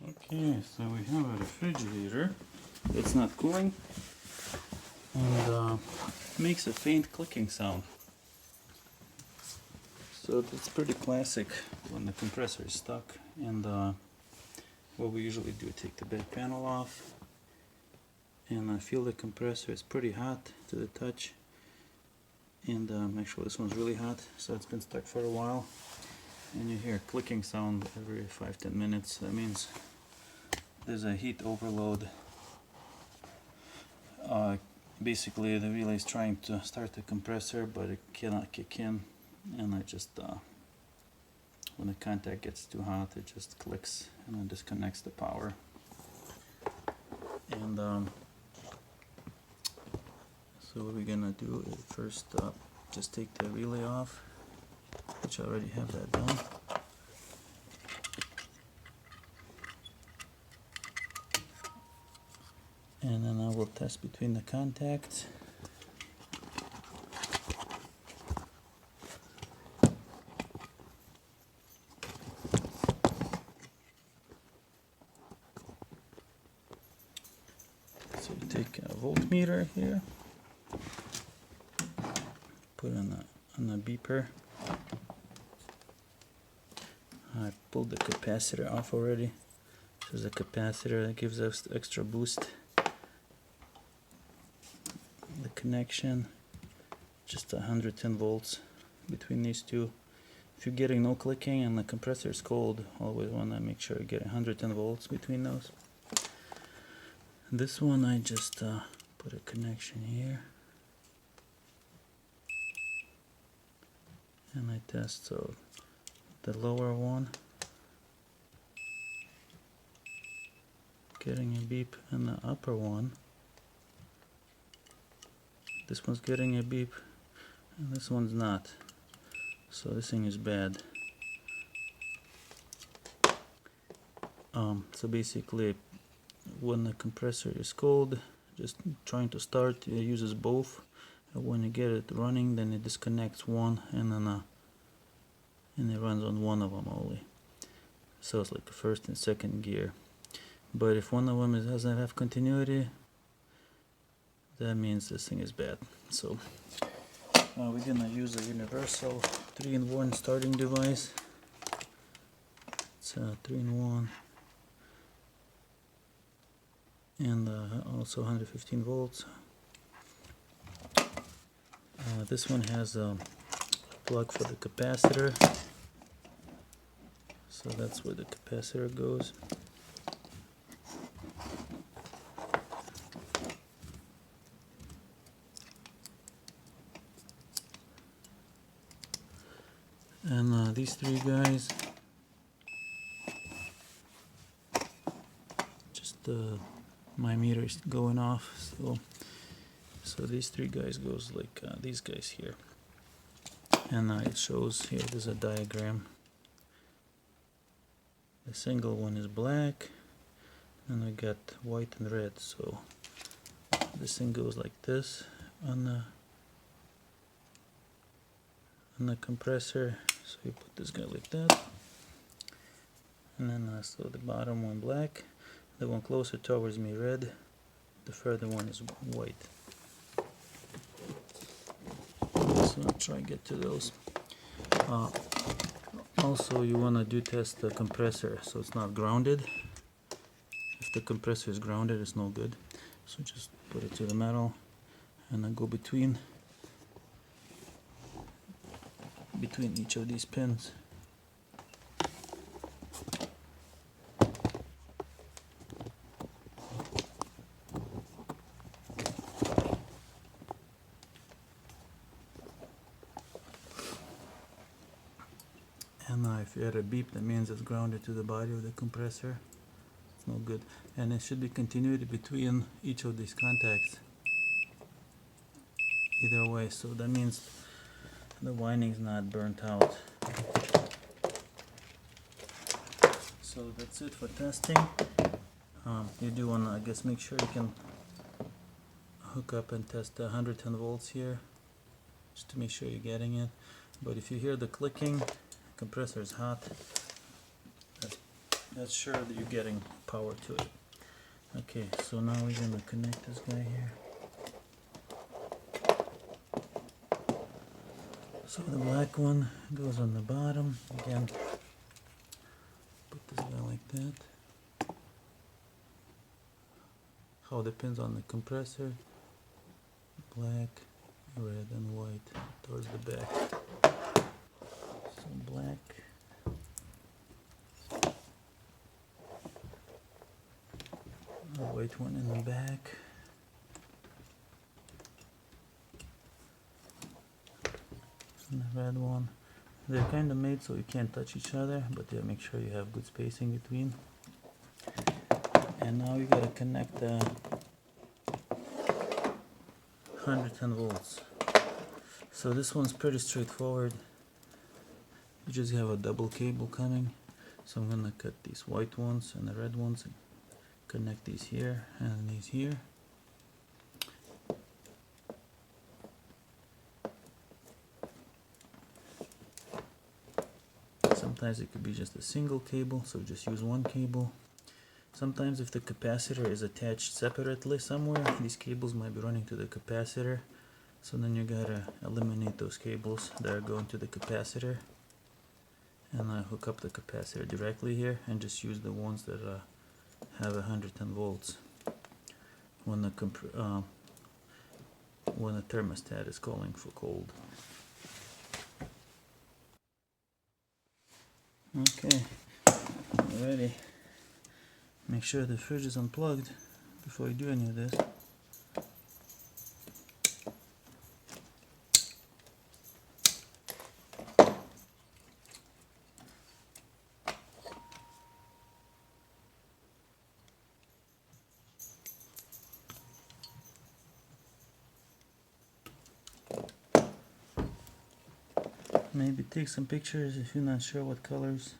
Okay, so we have a refrigerator. It's not cooling and makes a faint clicking sound. So that's pretty classic when the compressor is stuck. And what we usually do, take the back panel off, and I feel the compressor is pretty hot to the touch. And actually this one's really hot, so it's been stuck for a while. And you hear a clicking sound every 5-10 minutes. That means there's a heat overload. Basically the relay is trying to start the compressor, but it cannot kick in, and I just when the contact gets too hot, it just clicks and then disconnects the power. And so what we're gonna do is first just take the relay off, which I already have that done. And then I will test between the contacts. So you take a voltmeter here, put on the beeper. I pulled the capacitor off already. This is a capacitor that gives us extra boost. The connection, just 110 volts between these two. If you're getting no clicking and the compressor is cold, always want to make sure you get 110 volts between those. This one I just put a connection here, and I test. So the lower one getting a beep, and the upper one, this one's getting a beep and this one's not. So this thing is bad. So basically when the compressor is cold, just trying to start, it uses both. And when you get it running, then it disconnects one, and then and it runs on one of them only. So it's like the first and second gear. But if one of them doesn't have continuity, that means this thing is bad. So we're gonna use a universal 3-in-1 starting device. It's 3-in-1, and also 115 volts. This one has a plug for the capacitor, so that's where the capacitor goes. And these three guys, just my meter is going off, so these three guys goes like these guys here, and it shows here. There's a diagram. The single one is black, and we got white and red. So this thing goes like this on the compressor. So you put this guy like that, and then so the bottom one black, the one closer towards me red, the further one is white. So I'll try and get to those. Also, you want to test the compressor so it's not grounded. If the compressor is grounded, it's no good. So just put it to the metal and then go between each of these pins. And if you had a beep, that means it's grounded to the body of the compressor. It's no good. And it should be continuity between each of these contacts, either way. So that means the winding is not burnt out. So that's it for testing. You do want to, I guess, make sure you can hook up and test 110 volts here, just to make sure you're getting it. But if you hear the clicking, compressor is hot, that's sure that you're getting power to it. Okay, so now we're gonna connect this guy here. So the black one goes on the bottom. Again, put this guy like that. How it depends on the compressor. Black, red, and white towards the back. So black. A white one in the back. And the red one. They're kind of made so you can't touch each other, but yeah, make sure you have good spacing between. And now you gotta connect the 110 volts. So this one's pretty straightforward. You just have a double cable coming. So I'm gonna cut these white ones and the red ones and connect these here and these here. Sometimes it could be just a single cable, so just use one cable. Sometimes if the capacitor is attached separately somewhere, these cables might be running to the capacitor. So then you gotta eliminate those cables that are going to the capacitor. And hook up the capacitor directly here and just use the ones that have 110 volts when the thermostat is calling for cold. Okay, ready. Make sure the fridge is unplugged before you do any of this. Maybe take some pictures if you're not sure what colors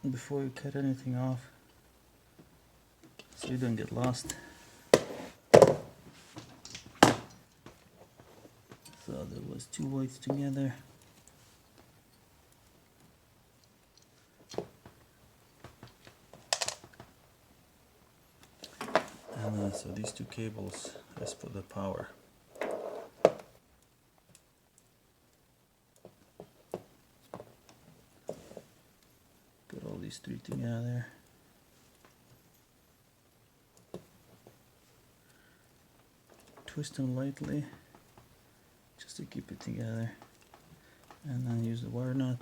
before you cut anything off, so you don't get lost. So there was two whites together. And so these two cables is for the power. Put all these three together. Twist them lightly just to keep it together, and then use the wire nut.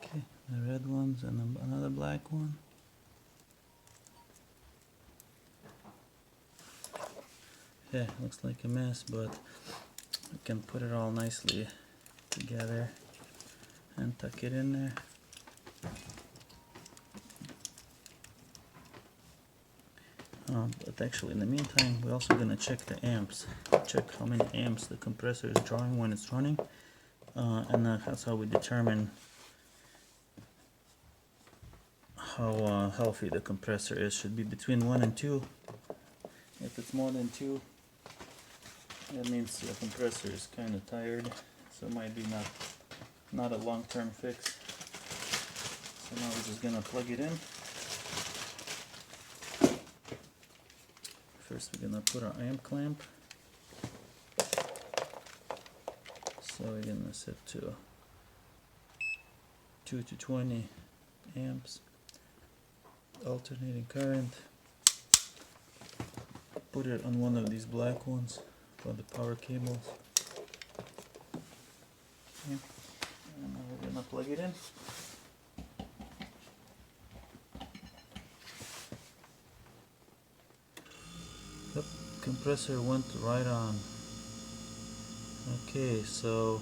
Okay, the red ones and another black one. Yeah, looks like a mess, but we can put it all nicely together and tuck it in there. But actually, in the meantime, we're also going to check the amps. Check how many amps the compressor is drawing when it's running. And that's how we determine how healthy the compressor is. Should be between 1 and 2. If it's more than 2, that means the compressor is kind of tired, so it might be not a long-term fix. So now we're just gonna plug it in. First we're gonna put our amp clamp. So we're gonna set to 2 to 20 amps, alternating current. Put it on one of these black ones for the power cables. Okay. And now we're gonna plug it in. Yep, compressor went right on. Okay, so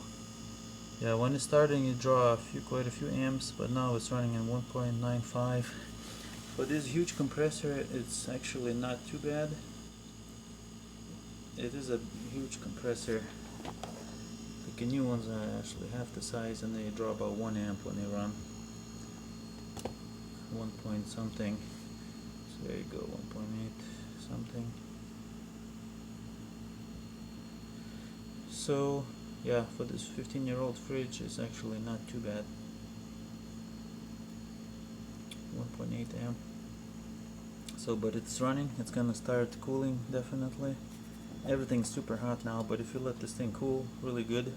yeah, when it's starting you draw quite a few amps, but now it's running at 1.95. For this huge compressor, it's actually not too bad. It is a huge compressor. The new ones are actually half the size and they draw about 1 amp when they run. 1 point something. So there you go, 1.8 something. So yeah, for this 15-year-old fridge, it's actually not too bad. 1.8 amp. So, but it's running, it's gonna start cooling definitely. Everything's super hot now, but if you let this thing cool really good,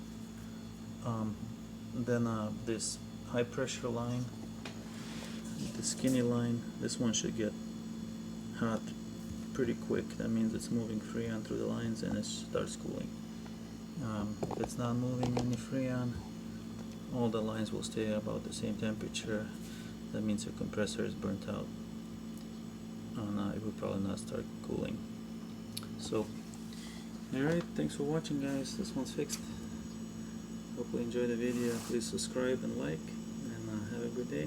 then this high pressure line, the skinny line, this one should get hot pretty quick. That means it's moving Freon through the lines and it starts cooling. If it's not moving any Freon, all the lines will stay about the same temperature. That means your compressor is burnt out, and it will probably not start cooling. So, alright, thanks for watching, guys. This one's fixed. Hopefully enjoy the video. Please subscribe and like, and have a good day.